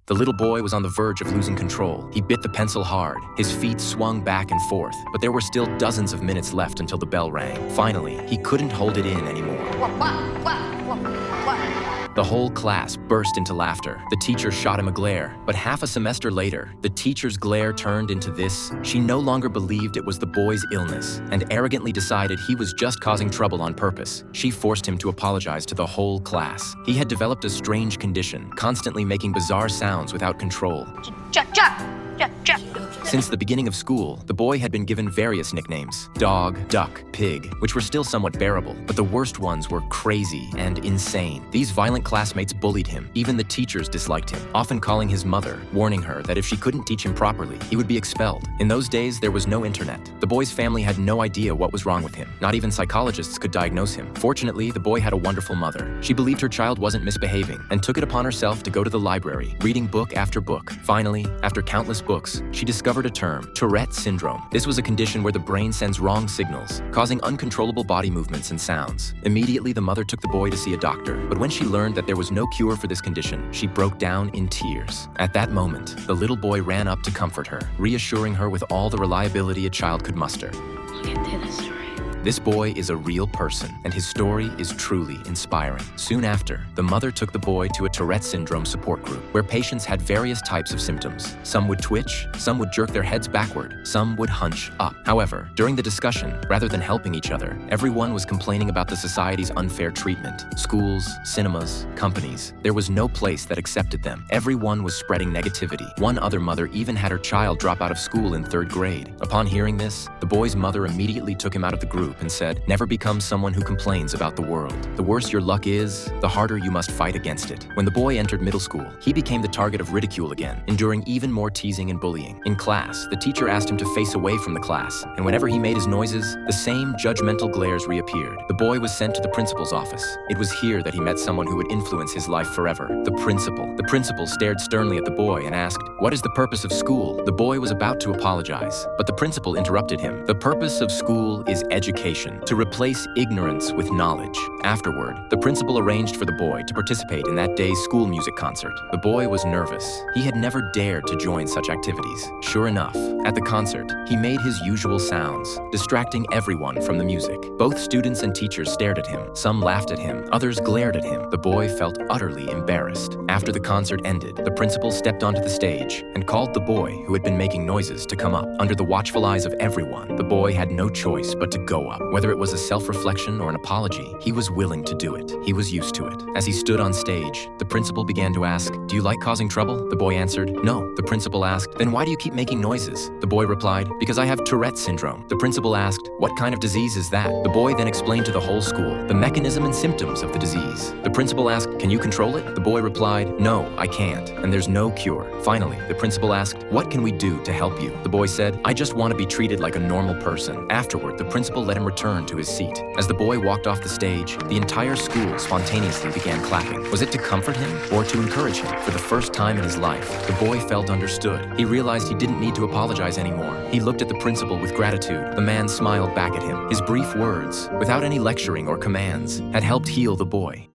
The little boy was on the verge of losing control. He bit the pencil hard. His feet swung back and forth, but there were still dozens of minutes left until the bell rang. Finally, he couldn't hold it in anymore. The whole class burst into laughter. The teacher shot him a glare, but half a semester later, the teacher's glare turned into this. She no longer believed it was the boy's illness and arrogantly decided he was just causing trouble on purpose. She forced him to apologize to the whole class. He had developed a strange condition, constantly making bizarre sounds without control. Since the beginning of school, the boy had been given various nicknames: dog, duck, pig, which were still somewhat bearable, but the worst ones were crazy and insane. These violent classmates bullied him. Even the teachers disliked him, often calling his mother, warning her that if she couldn't teach him properly, he would be expelled. In those days, there was no internet. The boy's family had no idea what was wrong with him. Not even psychologists could diagnose him. Fortunately, the boy had a wonderful mother. She believed her child wasn't misbehaving and took it upon herself to go to the library, reading book after book. Finally, after countless books, she discovered a term: Tourette syndrome. This was a condition where the brain sends wrong signals, causing uncontrollable body movements and sounds. Immediately, the mother took the boy to see a doctor, but when she learned that there was no cure for this condition, she broke down in tears. At that moment, the little boy ran up to comfort her, reassuring her with all the reliability a child could muster. This boy is a real person, and his story is truly inspiring. Soon after, the mother took the boy to a Tourette syndrome support group, where patients had various types of symptoms. Some would twitch, some would jerk their heads backward, some would hunch up. However, during the discussion, rather than helping each other, everyone was complaining about the society's unfair treatment. Schools, cinemas, companies, there was no place that accepted them. Everyone was spreading negativity. One other mother even had her child drop out of school in 3rd grade. Upon hearing this, the boy's mother immediately took him out of the group and said, "Never become someone who complains about the world. The worse your luck is, the harder you must fight against it." When the boy entered middle school, he became the target of ridicule again, enduring even more teasing and bullying. In class, the teacher asked him to face away from the class, and whenever he made his noises, the same judgmental glares reappeared. The boy was sent to the principal's office. It was here that he met someone who would influence his life forever: the principal. The principal stared sternly at the boy and asked, "What is the purpose of school?" The boy was about to apologize, but the principal interrupted him. "The purpose of school is education, to replace ignorance with knowledge." Afterward, the principal arranged for the boy to participate in that day's school music concert. The boy was nervous. He had never dared to join such activities. Sure enough, at the concert, he made his usual sounds, distracting everyone from the music. Both students and teachers stared at him. Some laughed at him, others glared at him. The boy felt utterly embarrassed. After the concert ended, the principal stepped onto the stage and called the boy who had been making noises to come up. Under the watchful eyes of everyone, the boy had no choice but to go up. Whether it was a self-reflection or an apology, he was willing to do it. He was used to it. As he stood on stage, the principal began to ask, "Do you like causing trouble?" The boy answered, "No." The principal asked, "Then why do you keep making noises?" The boy replied, "Because I have Tourette syndrome." The principal asked, "What kind of disease is that?" The boy then explained to the whole school the mechanism and symptoms of the disease. The principal asked, "Can you control it?" The boy replied, "No, I can't, and there's no cure." Finally, the principal asked, "What can we do to help you?" The boy said, "I just want to be treated like a normal person." Afterward, the principal let him return to his seat. As the boy walked off the stage, the entire school spontaneously began clapping. Was it to comfort him or to encourage him? For the first time in his life, the boy felt understood. He realized he didn't need to apologize anymore. He looked at the principal with gratitude. The man smiled back at him. His brief words, without any lecturing or commands, had helped heal the boy.